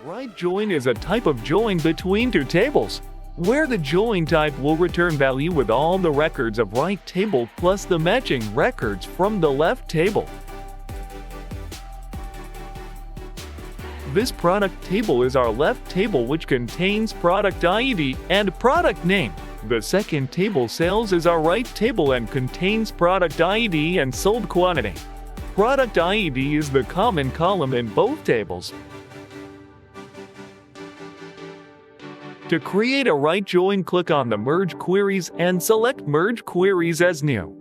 Right join is a type of join between two tables, where the join type will return value with all the records of right table plus the matching records from the left table. This product table is our left table, which contains product ID and product name. The second table, sales, is our right table and contains product ID and sold quantity. Product ID is the common column in both tables. To create a right join, click on the Merge Queries and select Merge Queries as New.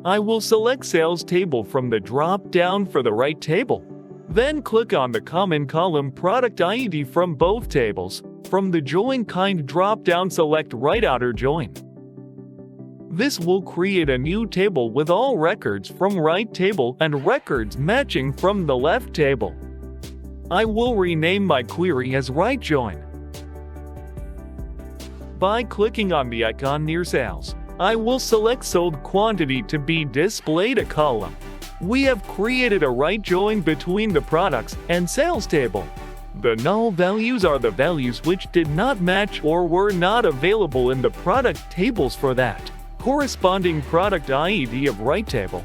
I will select Sales Table from the drop-down for the right table. Then click on the common column Product ID from both tables. From the Join Kind drop-down, select Right Outer Join. This will create a new table with all records from right table and records matching from the left table. I will rename my query as Right Join. By clicking on the icon near Sales, I will select Sold Quantity to be displayed a column. We have created a right join between the Products and Sales table. The null values are the values which did not match or were not available in the product tables for that corresponding product ID of right table.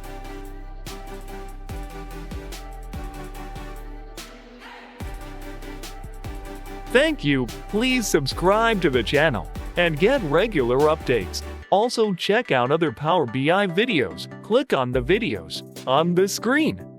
Thank you. Please subscribe to the channel and get regular updates. Also check out other Power BI videos. Click on the videos on the screen.